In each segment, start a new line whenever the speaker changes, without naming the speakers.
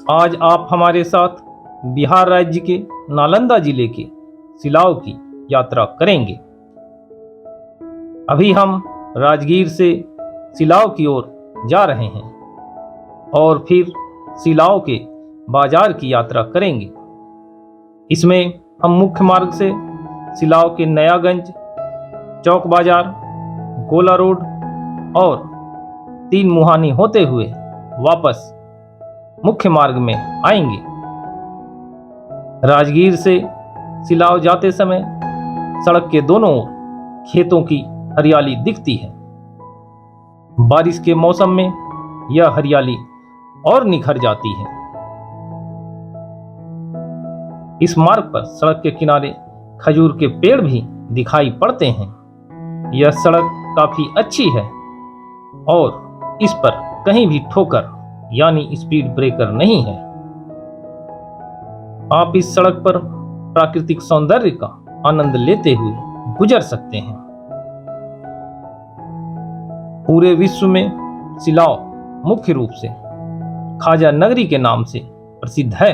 आज आप हमारे साथ बिहार राज्य के नालंदा जिले के सिलाव की यात्रा करेंगे। अभी हम राजगीर से सिलाव की ओर जा रहे हैं और फिर सिलाव के बाजार की यात्रा करेंगे। इसमें हम मुख्य मार्ग से सिलाव के नयागंज, चौक बाजार, गोला रोड और 3 मुहानी होते हुए वापस मुख्य मार्ग में आएंगे। राजगीर से सिलाव जाते समय सड़क के दोनों ओर खेतों की हरियाली दिखती है। बारिश के मौसम में यह हरियाली और निखर जाती है। इस मार्ग पर सड़क के किनारे खजूर के पेड़ भी दिखाई पड़ते हैं। यह सड़क काफी अच्छी है और इस पर कहीं भी ठोकर यानी स्पीड ब्रेकर नहीं है। आप इस सड़क पर प्राकृतिक सौंदर्य का आनंद लेते हुए गुजर सकते हैं। पूरे विश्व में सिलाव मुख्य रूप से खाजा नगरी के नाम से प्रसिद्ध है।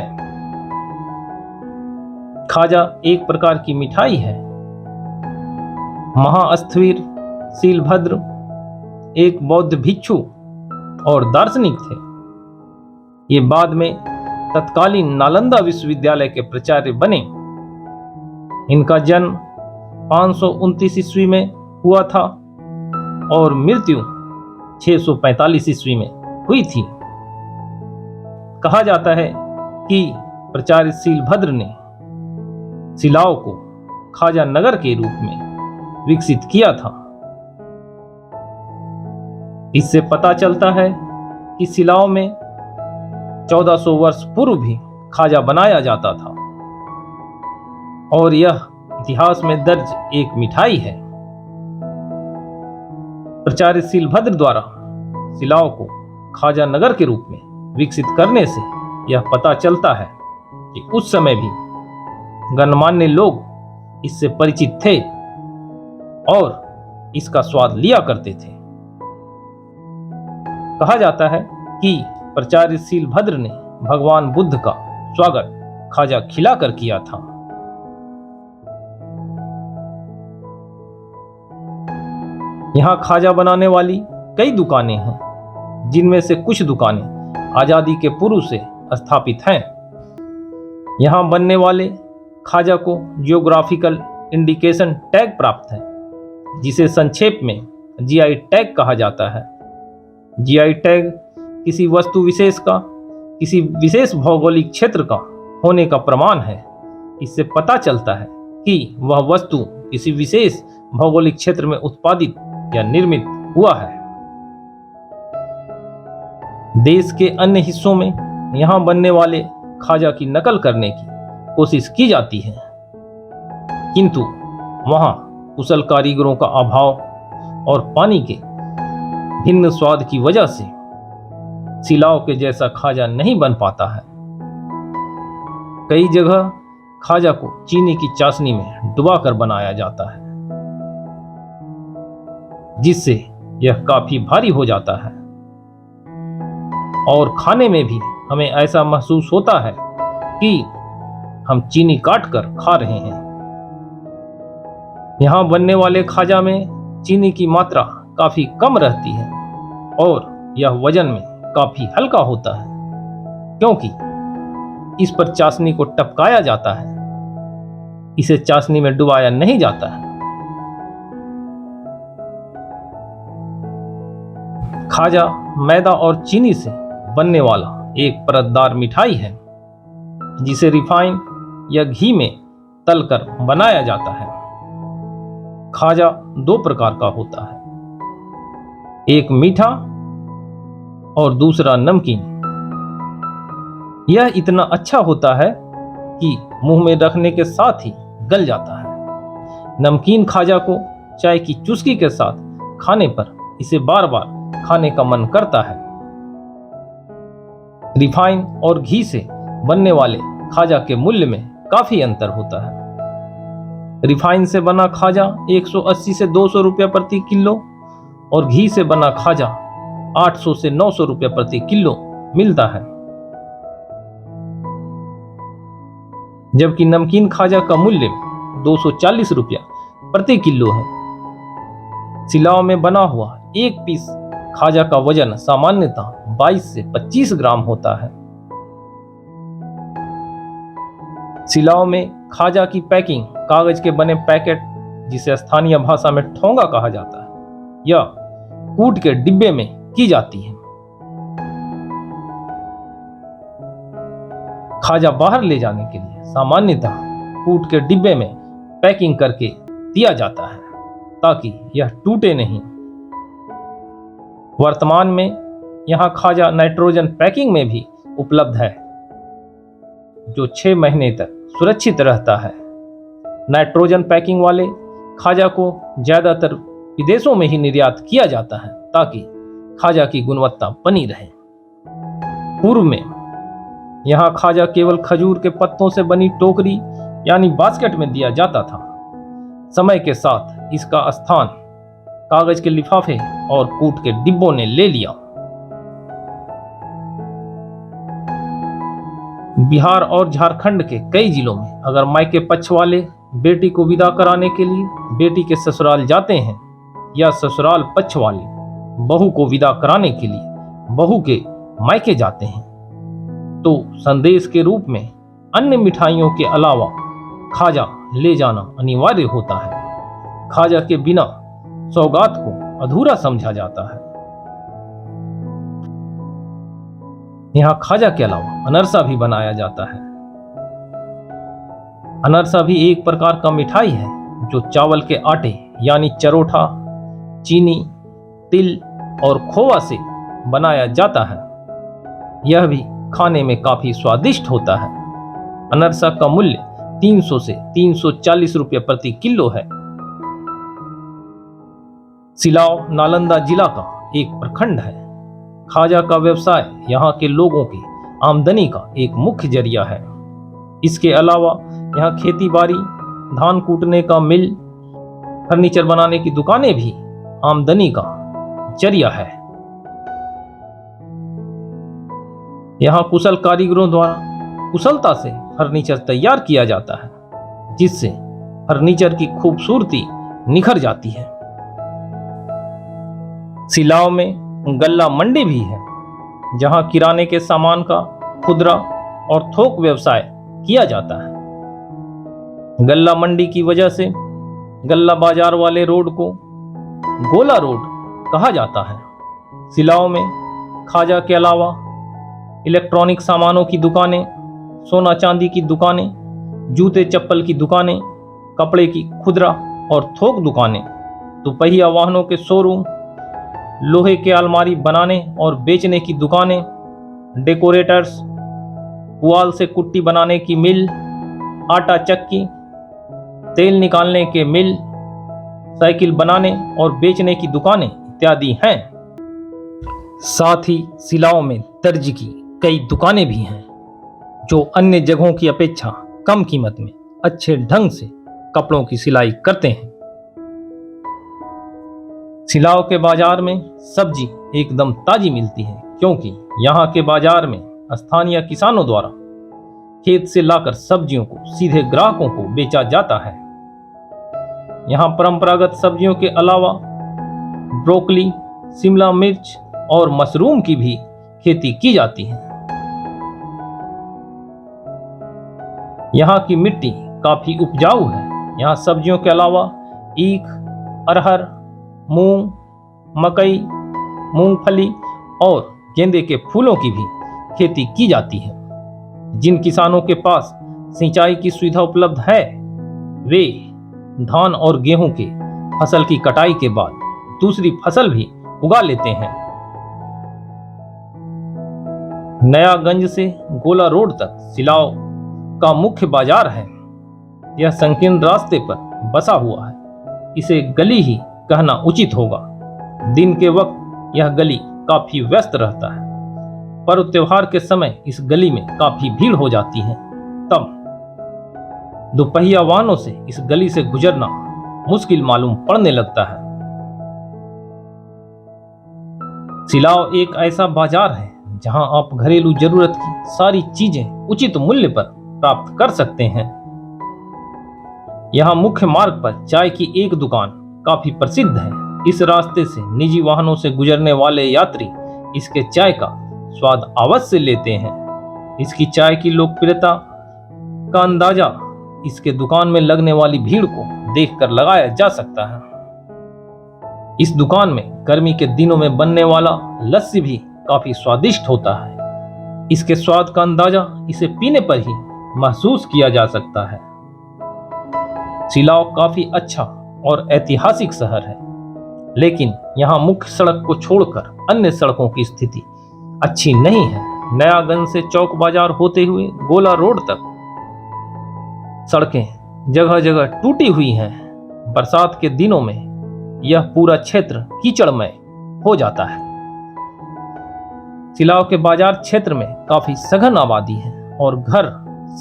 खाजा एक प्रकार की मिठाई है। महाअस्थविर शीलभद्र एक बौद्ध भिक्षु और दार्शनिक थे। ये बाद में तत्कालीन नालंदा विश्वविद्यालय के प्राचार्य बने। इनका जन्म 529 ईस्वी में हुआ था और मृत्यु 645 ईस्वी में हुई थी। कहा जाता है कि प्राचार्य शीलभद्र ने सिलाव को खाजा नगर के रूप में विकसित किया था। इससे पता चलता है कि सिलाव में 1400 वर्ष पूर्व भी खाजा बनाया जाता था और यह इतिहास में दर्ज एक मिठाई है। प्राचार्य शीलभद्र द्वारा सिलाव को खाजा नगर के रूप में विकसित करने से यह पता चलता है कि उस समय भी गणमान्य लोग इससे परिचित थे और इसका स्वाद लिया करते थे। कहा जाता है कि प्राचार्य शीलभद्र ने भगवान बुद्ध का स्वागत खाजा खिलाकर किया था। यहाँ खाजा बनाने वाली कई दुकानें हैं, जिनमें से कुछ दुकानें आजादी के पूर्व से स्थापित हैं। यहाँ बनने वाले खाजा को जियोग्राफिकल इंडिकेशन टैग प्राप्त है, जिसे संक्षेप में जीआई टैग कहा जाता है। जीआई टैग किसी वस्तु विशेष का किसी विशेष भौगोलिक क्षेत्र का होने का प्रमाण है। इससे पता चलता है कि वह वस्तु किसी विशेष भौगोलिक क्षेत्र में उत्पादित या निर्मित हुआ है। देश के अन्य हिस्सों में यहाँ बनने वाले खाजा की नकल करने की कोशिश की जाती है, किंतु वहाँ कुशल कारीगरों का अभाव और पानी के भिन्न स्वाद की वजह से सिलाव के जैसा खाजा नहीं बन पाता है। कई जगह खाजा को चीनी की चाशनी में डुबाकर बनाया जाता है, जिससे यह काफी भारी हो जाता है और खाने में भी हमें ऐसा महसूस होता है कि हम चीनी काटकर खा रहे हैं। यहाँ बनने वाले खाजा में चीनी की मात्रा काफी कम रहती है और यह वजन में काफी हल्का होता है, क्योंकि इस पर चाशनी को टपकाया जाता है। इसे चाशनी में डुबाया नहीं जाता है। खाजा मैदा और चीनी से बनने वाला एक परतदार मिठाई है, जिसे रिफाइन या घी में तलकर बनाया जाता है। खाजा 2 प्रकार का होता है, एक मीठा और दूसरा नमकीन। यह इतना अच्छा होता है कि मुंह में रखने के साथ ही गल जाता है। नमकीन खाजा को चाय की चुस्की के साथ खाने पर इसे बार बार खाने का मन करता है। रिफाइन और घी से बनने वाले खाजा के मूल्य में काफी अंतर होता है। रिफाइन से बना खाजा 180 से 200 रुपये प्रति किलो और घी से बना खाजा 800 से 900 रुपये प्रति किलो मिलता है। जबकि नमकीन खाजा का मूल्य 240 रुपया प्रति किलो है। सिलाव में बना हुआ एक पीस खाजा का वजन सामान्यतः 22 से 25 ग्राम होता है। सिलाव में खाजा की पैकिंग कागज के बने पैकेट, जिसे स्थानीय भाषा में ठोंगा कहा जाता है, या कूट के डिब्बे में की जाती है। खाजा बाहर ले जाने के लिए सामान्यतः कूट के डिब्बे में पैकिंग करके दिया जाता है ताकि यह टूटे नहीं। वर्तमान में यहां खाजा नाइट्रोजन पैकिंग में भी उपलब्ध है, जो 6 महीने तक सुरक्षित रहता है। नाइट्रोजन पैकिंग वाले खाजा को ज्यादातर विदेशों में ही निर्यात किया जाता है ताकि खाजा की गुणवत्ता बनी रहे। पूर्व में यहाँ खाजा केवल खजूर के पत्तों से बनी टोकरी यानी बास्केट में दिया जाता था। समय के साथ इसका स्थान कागज के लिफाफे और कूट के डिब्बों ने ले लिया। बिहार और झारखंड के कई जिलों में अगर मायके पक्ष वाले बेटी को विदा कराने के लिए बेटी के ससुराल जाते हैं, या ससुराल पक्ष वाले बहू को विदा कराने के लिए बहू के मायके जाते हैं, तो संदेश के रूप में अन्य मिठाइयों के अलावा खाजा ले जाना अनिवार्य होता है। खाजा के बिना सौगात को अधूरा समझा जाता है। यहाँ खाजा के अलावा अनरसा भी बनाया जाता है। अनरसा भी एक प्रकार का मिठाई है जो चावल के आटे यानी चरोठा, चीनी, तिल और खोवा से बनाया जाता है। यह भी खाने में काफी स्वादिष्ट होता है। अनरसा का मूल्य 300 से 340 रुपये प्रति किलो है। सिलाव नालंदा जिला का एक प्रखंड है। खाजा का व्यवसाय यहाँ के लोगों की आमदनी का एक मुख्य जरिया है। इसके अलावा यहाँ खेती बाड़ी, धान कूटने का मिल, फर्नीचर बनाने की दुकानें भी आमदनी का जरिया है। यहाँ कुशल कारीगरों द्वारा कुशलता से फर्नीचर तैयार किया जाता है, जिससे फर्नीचर की खूबसूरती निखर जाती है। सिलाव में गल्ला मंडी भी है, जहां किराने के सामान का खुदरा और थोक व्यवसाय किया जाता है। गल्ला मंडी की वजह से गल्ला बाजार वाले रोड को गोला रोड कहा जाता है। सिलाव में खाजा के अलावा इलेक्ट्रॉनिक सामानों की दुकानें, सोना चांदी की दुकानें, जूते चप्पल की दुकानें, कपड़े की खुदरा और थोक दुकानें, दुपहिया वाहनों के शोरूम, लोहे के अलमारी बनाने और बेचने की दुकानें, डेकोरेटर्स, पुआल से कुट्टी बनाने की मिल, आटा चक्की, तेल निकालने के मिल, साइकिल बनाने और बेचने की दुकानें इत्यादि हैं। साथ ही सिलाव में दर्जी की कई दुकानें भी हैं, जो अन्य जगहों की अपेक्षा कम कीमत में अच्छे ढंग से कपड़ों की सिलाई करते हैं। सिलाव के बाजार में सब्जी एकदम ताजी मिलती है, क्योंकि यहाँ के बाजार में स्थानीय किसानों द्वारा खेत से लाकर सब्जियों को सीधे ग्राहकों को बेचा जाता है। यहाँ परंपरागत सब्जियों के अलावा ब्रोकली, शिमला मिर्च और मशरूम की भी खेती की जाती है। यहाँ की मिट्टी काफी उपजाऊ है। यहाँ सब्जियों के अलावा ईख, अरहर, मूंग, मकई, मूंगफली और गेंदे के फूलों की भी खेती की जाती है। जिन किसानों के पास सिंचाई की सुविधा उपलब्ध है, वे धान और गेहूं के फसल की कटाई के बाद दूसरी फसल भी उगा लेते हैं। नयागंज से गोला रोड तक सिलाव का मुख्य बाजार है। यह संकीर्ण रास्ते पर बसा हुआ है। इसे गली ही कहना उचित होगा। दिन के वक्त यह गली काफी व्यस्त रहता है। पर्व त्योहार के समय इस गली में काफी भीड़ हो जाती है। तब दुपहिया वाहनों से इस गली से गुजरना मुश्किल मालूम पड़ने लगता है। सिलाव एक ऐसा बाजार है जहां आप घरेलू जरूरत की सारी चीजें उचित मूल्य पर प्राप्त कर सकते हैं। यहाँ मुख्य मार्ग पर चाय की एक दुकान काफी प्रसिद्ध है। इस रास्ते से निजी वाहनों से गुजरने वाले यात्री इसके चाय का स्वाद अवश्य लेते हैं। इसकी चाय की लोकप्रियता का अंदाजा इसके दुकान में लगने वाली भीड़ को देखकर लगाया जा सकता है। इस दुकान में गर्मी के दिनों में बनने वाला लस्सी भी काफी स्वादिष्ट होता है। इसके स्वाद का अंदाजा इसे पीने पर ही महसूस किया जा सकता है। सिलाव काफी अच्छा और ऐतिहासिक शहर है, लेकिन यहाँ मुख्य सड़क को छोड़कर अन्य सड़कों की स्थिति अच्छी नहीं है। नयागंज से चौक बाजार होते हुए गोला रोड तक सड़कें जगह जगह टूटी हुई हैं। बरसात के दिनों में यह पूरा क्षेत्र कीचड़मय हो जाता है। सिलाव के बाजार क्षेत्र में काफी सघन आबादी है और घर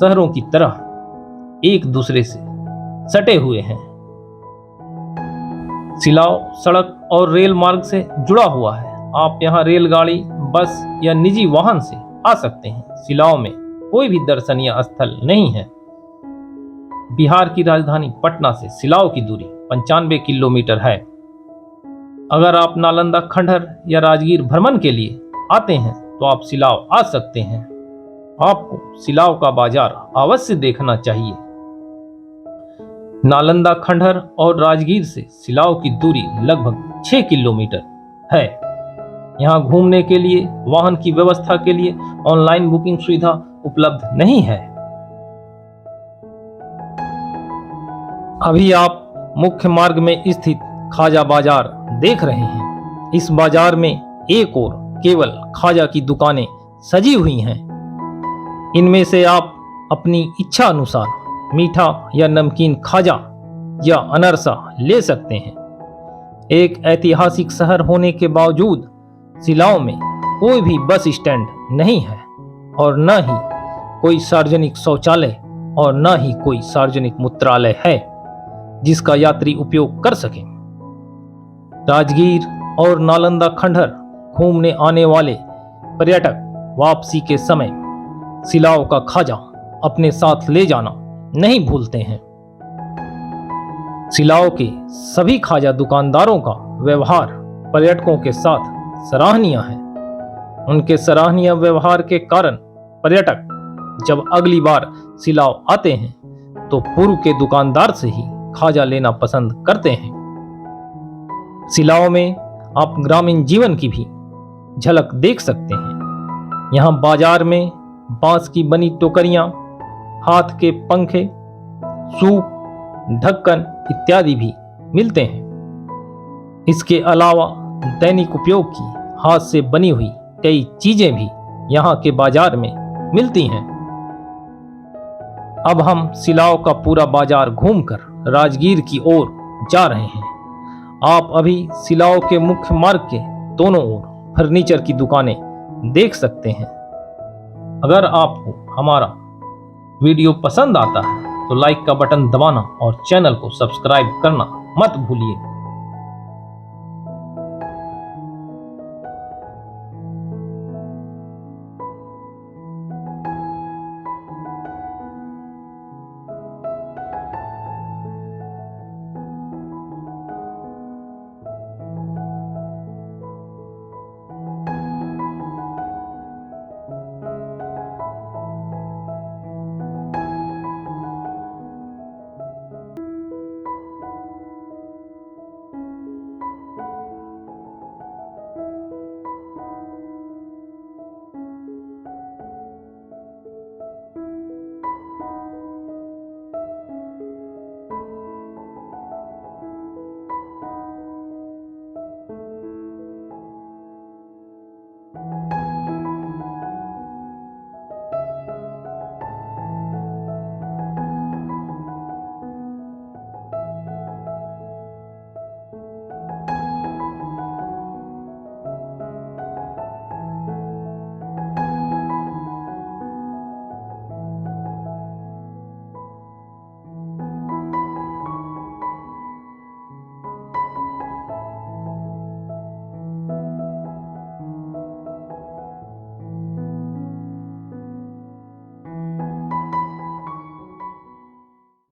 शहरों की तरह एक दूसरे से सटे हुए हैं। सिलाव सड़क और रेल मार्ग से जुड़ा हुआ है। आप यहाँ रेलगाड़ी, बस या निजी वाहन से आ सकते हैं। सिलाव में कोई भी दर्शनीय स्थल नहीं है। बिहार की राजधानी पटना से सिलाव की दूरी 95 किलोमीटर है। अगर आप नालंदा, खंडहर या राजगीर भ्रमण के लिए आते हैं तो आप सिलाव आ सकते हैं। आपको सिलाव का बाजार अवश्य देखना चाहिए। नालंदा, खंडहर और राजगीर से सिलाव की दूरी लगभग 6 किलोमीटर है। यहाँ घूमने के लिए वाहन की व्यवस्था के लिए ऑनलाइन बुकिंग सुविधा उपलब्ध नहीं है। अभी आप मुख्य मार्ग में स्थित खाजा बाजार देख रहे हैं। इस बाजार में एक ओर केवल खाजा की दुकानें सजी हुई हैं। इनमें से आप अपनी इच्छा अनुसार मीठा या नमकीन खाजा या अनरसा ले सकते हैं। एक ऐतिहासिक शहर होने के बावजूद सिलाव में कोई भी बस स्टैंड नहीं है और न ही कोई सार्वजनिक शौचालय और न ही कोई सार्वजनिक मूत्रालय है जिसका यात्री उपयोग कर सके। राजगीर और नालंदा, खंडहर घूमने आने वाले पर्यटक वापसी के समय सिलाव का खाजा अपने साथ ले जाना नहीं भूलते हैं। सिलाव के सभी खाजा दुकानदारों का व्यवहार पर्यटकों के साथ सराहनीय है। उनके सराहनीय व्यवहार के कारण पर्यटक जब अगली बार सिलाव आते हैं तो पूर्व के दुकानदार से ही खाजा लेना पसंद करते हैं। सिलाव में आप ग्रामीण जीवन की भी झलक देख सकते हैं। यहाँ बाजार में बांस की बनी टोकरियां, हाथ के पंखे, सूप, ढक्कन इत्यादि भी मिलते हैं। इसके अलावा दैनिक उपयोग की हाथ से बनी हुई कई चीजें भी यहाँ के बाजार में मिलती हैं। अब हम सिलाव का पूरा बाजार घूमकर राजगीर की ओर जा रहे हैं। आप अभी सिलाव के मुख्य मार्ग के दोनों ओर फर्नीचर की दुकानें देख सकते हैं। अगर आपको हमारा वीडियो पसंद आता है तो लाइक का बटन दबाना और चैनल को सब्सक्राइब करना मत भूलिए।